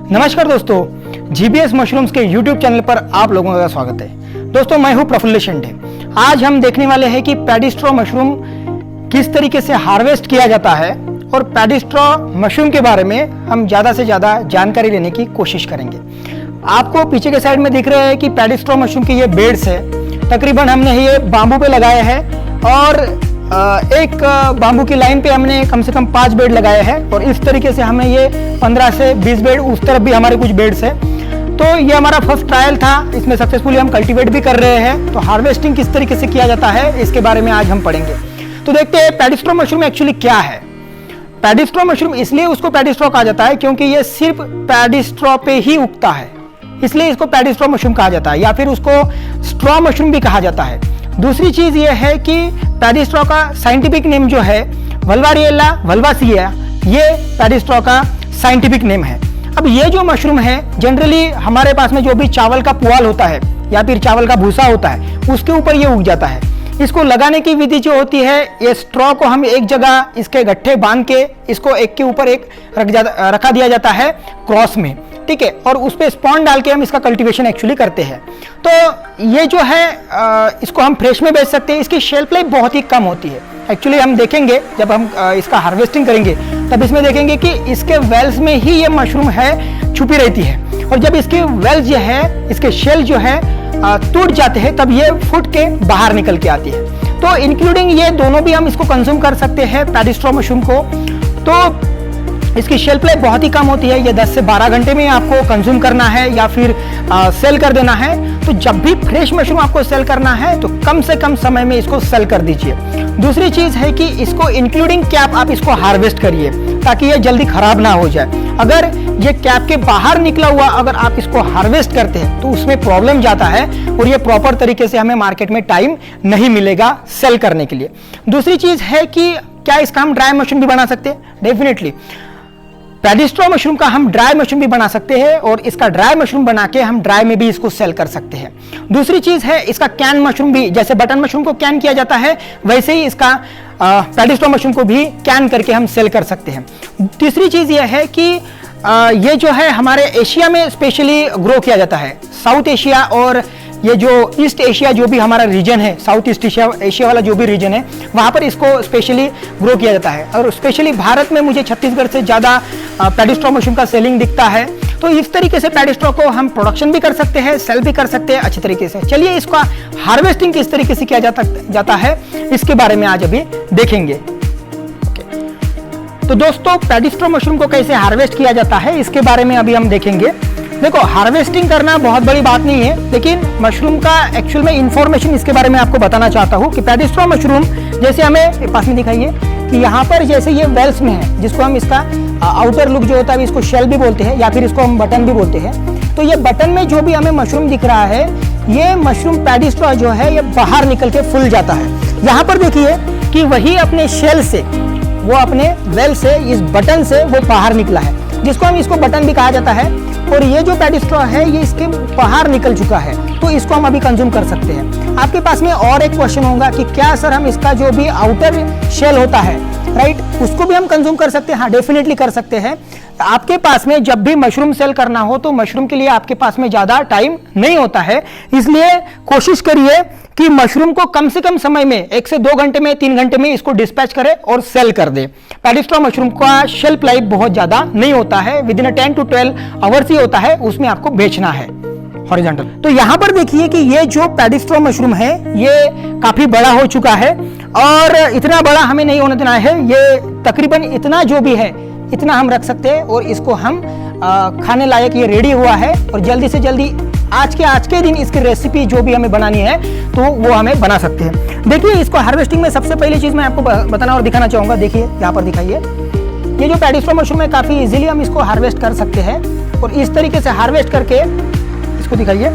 नमस्कार दोस्तों, GBS mushrooms के यूट्यूब चैनल पर आप लोगों का स्वागत है। दोस्तों मैं हूं प्रफुल्ल शेंडे। आज हम देखने वाले हैं कि पैडी स्ट्रॉ मशरूम किस तरीके से हार्वेस्ट किया जाता है और पैडी स्ट्रॉ मशरूम के बारे में हम ज़्यादा से ज़्यादा जानकारी लेने की कोशिश करेंगे। आपको पीछे के साइड में दिख रहे हैं कि पैडी स्ट्रॉ मशरूम के ये बेड्स है। तकरीबन हमने ये बाम्बू पे लगाए हैं और एक बाम्बू की लाइन पे हमने कम से कम 5 बेड लगाए हैं और इस तरीके से हमें ये 15 से 20 बेड, उस तरफ भी हमारे कुछ बेड्स है। तो ये हमारा फर्स्ट ट्रायल था, इसमें सक्सेसफुली हम कल्टीवेट भी कर रहे हैं। तो हार्वेस्टिंग किस तरीके से किया जाता है इसके बारे में आज हम पढ़ेंगे। तो देखते हैं पैडी स्ट्रॉ मशरूम एक्चुअली क्या है। पैडी स्ट्रॉ मशरूम इसलिए उसको पैडी स्ट्रॉ कहा जाता है क्योंकि ये सिर्फ पैडी स्ट्रॉ पे ही उगता है, इसलिए इसको पैडी स्ट्रॉ मशरूम कहा जाता है, या फिर उसको स्ट्रॉ मशरूम भी कहा जाता है। दूसरी चीज ये है कि पैडी स्ट्रॉ का साइंटिफिक नेम जो है वल्वारिएला वल्वासिया, ये पैडी स्ट्रॉ का साइंटिफिक नेम है। अब ये जो मशरूम है जनरली हमारे पास में जो भी चावल का पुआल होता है या फिर चावल का भूसा होता है उसके ऊपर ये उग जाता है। इसको लगाने की विधि जो होती है, ये स्ट्रॉ को हम एक जगह इसके गट्ठे बांध के इसको एक के ऊपर एक रखा दिया जाता है क्रॉस में, ठीक है, और उस पर स्पॉन डाल के हम इसका कल्टीवेशन एक्चुअली करते हैं। तो ये जो है इसको हम फ्रेश में बेच सकते हैं। इसकी शेल्फ लाइफ बहुत ही कम होती है। एक्चुअली हम देखेंगे जब हम इसका हार्वेस्टिंग करेंगे तब इसमें देखेंगे कि इसके वेल्स में ही ये मशरूम है छुपी रहती है, और जब इसके वेल्स जो है, इसके शेल जो है टूट जाते हैं तब ये फूट के बाहर निकल के आती है। तो इंक्लूडिंग ये दोनों भी हम इसको कंज्यूम कर सकते हैं पैडी स्ट्रॉ मशरूम को। तो इसकी शेल्फ लाइफ बहुत ही कम होती है, ये 10 से 12 घंटे में आपको कंज्यूम करना है या फिर सेल कर देना है। तो जब भी फ्रेश मशरूम आपको सेल करना है तो कम से कम समय में इसको सेल कर दीजिए। दूसरी चीज है कि इसको इंक्लूडिंग कैप आप इसको हार्वेस्ट करिए ताकि ये जल्दी खराब ना हो जाए। अगर ये कैप के बाहर निकला हुआ अगर आप इसको हार्वेस्ट करते हैं तो उसमें प्रॉब्लम जाता है और ये प्रॉपर तरीके से हमें मार्केट में टाइम नहीं मिलेगा सेल करने के लिए। दूसरी चीज है कि क्या इसका हम ड्राई मशरूम भी बना सकते हैं? डेफिनेटली पैडी स्ट्रॉ मशरूम का हम ड्राई मशरूम भी बना सकते हैं और इसका ड्राई मशरूम बना के हम ड्राई में भी इसको सेल कर सकते हैं। दूसरी चीज है इसका कैन मशरूम भी, जैसे बटन मशरूम को कैन किया जाता है वैसे ही इसका पैडी स्ट्रॉ मशरूम को भी कैन करके हम सेल कर सकते हैं। तीसरी चीज ये है कि ये जो है हमारे एशिया में स्पेशली ग्रो किया जाता है। साउथ एशिया और ये जो ईस्ट एशिया जो भी हमारा रीजन है, साउथ ईस्ट एशिया वाला जो भी रीजन है, वहाँ पर इसको स्पेशली ग्रो किया जाता है। और स्पेशली भारत में मुझे छत्तीसगढ़ से ज़्यादा पैडी स्ट्रॉ मशरूम का सेलिंग दिखता है। तो इस तरीके से पैडी स्ट्रॉ को हम प्रोडक्शन भी कर सकते हैं, सेल भी कर सकते हैं अच्छे तरीके से। चलिए इसका हार्वेस्टिंग किस तरीके से किया जाता है इसके बारे में आज अभी देखेंगे। तो दोस्तों पैडी स्ट्रॉ मशरूम को कैसे हार्वेस्ट किया जाता है इसके बारे में अभी हम देखेंगे। देखो, हार्वेस्टिंग करना बहुत बड़ी बात नहीं है, लेकिन मशरूम का एक्चुअल में इंफॉर्मेशन इसके बारे में आपको बताना चाहता हूँ कि पैडी स्ट्रॉ मशरूम जैसे हमें पास में दिखाइए कि यहाँ पर जैसे ये वेल्स में है, जिसको हम इसका आउटर लुक जो होता है इसको शेल भी बोलते हैं या फिर इसको हम बटन भी बोलते हैं। तो ये बटन में जो भी हमें मशरूम दिख रहा है, ये मशरूम पैडी स्ट्रॉ जो है ये बाहर निकल के फूल जाता है। यहाँ पर देखिए कि वही अपने शेल से, वो अपने वेल से, इस बटन से वो बाहर निकला है, जिसको हम इसको बटन भी कहा जाता है। और ये जो पैडी स्ट्रॉ है ये इसके बाहर निकल चुका है, तो इसको हम अभी कंज्यूम कर सकते हैं। आपके पास में और एक क्वेश्चन होगा कि क्या सर हम इसका जो भी आउटर शेल होता है, राइट, उसको भी हम कंज्यूम कर सकते हैं? हाँ, डेफिनेटली कर सकते हैं। आपके पास में जब भी मशरूम सेल करना हो तो मशरूम के लिए आपके पास में ज्यादा टाइम नहीं होता है, इसलिए कोशिश करिए कि मशरूम को कम से कम समय में 1 से 2 घंटे में, 3 घंटे में इसको डिस्पैच करें और सेल कर दे। पैडी स्ट्रॉ मशरूम का शेल्फ लाइफ बहुत ज्यादा नहीं होता है, विद इन 10 to 12 आवर्स ही होता है, उसमें आपको बेचना है हॉरिजॉन्टल। तो यहाँ पर देखिए कि ये जो पैडी स्ट्रॉ मशरूम है ये काफी बड़ा हो चुका है और इतना बड़ा हमें नहीं होने देना है। ये तकरीबन इतना जो भी है इतना हम रख सकते हैं और इसको हम खाने लायक ये रेडी हुआ है। और जल्दी से जल्दी आज के दिन इसकी रेसिपी जो भी हमें बनानी है तो वो हमें बना सकते हैं। देखिए, इसको हार्वेस्टिंग में सबसे पहली चीज मैं आपको बताना और दिखाना चाहूंगा। देखिए यहाँ पर दिखाइए, ये जो पैडी स्ट्रॉ मशरूम है काफी इजीली हम इसको हार्वेस्ट कर सकते हैं। और इस तरीके से हार्वेस्ट करके इसको दिखाइए,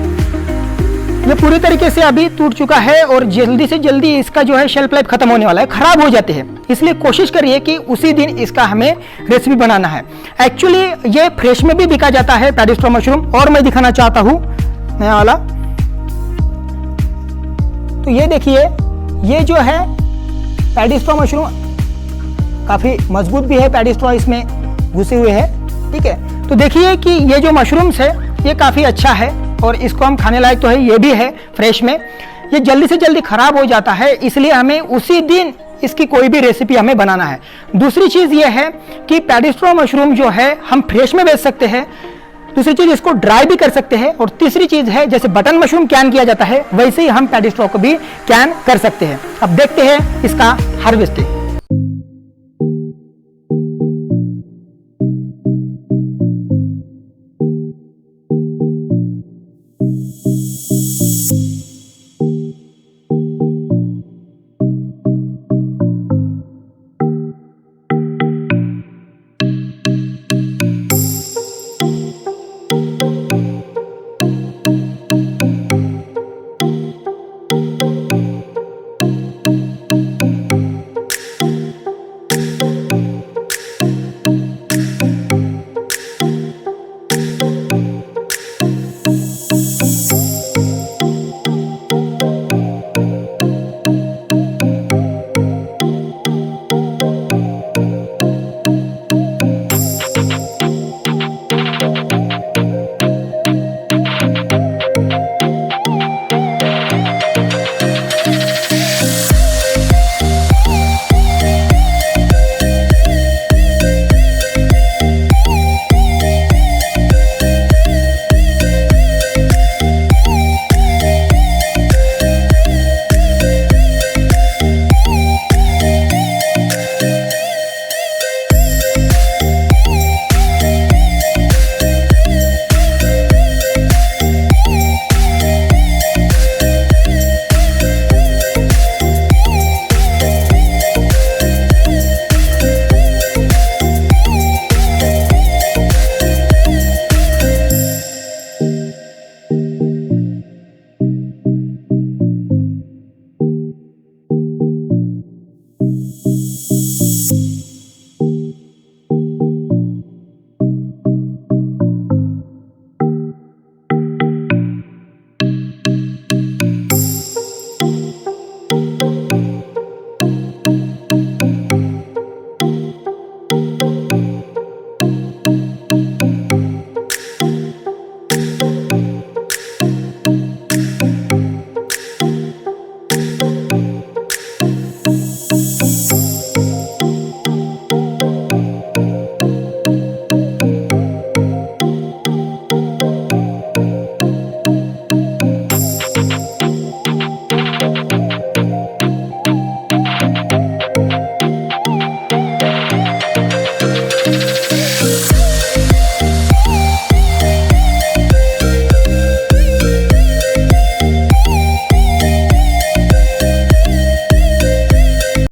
ये पूरी तरीके से अभी टूट चुका है और जल्दी से जल्दी इसका जो है शेल्फ लाइफ खत्म होने वाला है, खराब हो जाते हैं। इसलिए कोशिश करिए कि उसी दिन इसका हमें रेसिपी बनाना है। एक्चुअली ये फ्रेश में भी बिका जाता है पैडी स्ट्रॉ मशरूम। और मैं दिखाना चाहता हूं नया वाला, तो ये देखिए, ये जो है पैडी स्ट्रॉ मशरूम काफी मजबूत भी है, पैडी स्ट्रॉ इसमें घुसे हुए है, ठीक है। तो देखिए कि ये जो मशरूम्स है ये काफ़ी अच्छा है और इसको हम खाने लायक तो है, ये भी है फ्रेश में। ये जल्दी से जल्दी खराब हो जाता है, इसलिए हमें उसी दिन इसकी कोई भी रेसिपी हमें बनाना है। दूसरी चीज़ ये है कि पैडी स्ट्रॉ मशरूम जो है हम फ्रेश में बेच सकते हैं। दूसरी चीज़ इसको ड्राई भी कर सकते हैं। और तीसरी चीज़ है जैसे बटन मशरूम कैन किया जाता है वैसे ही हम पैडी स्ट्रॉ को भी कैन कर सकते हैं। अब देखते हैं इसका हार्वेस्टिंग।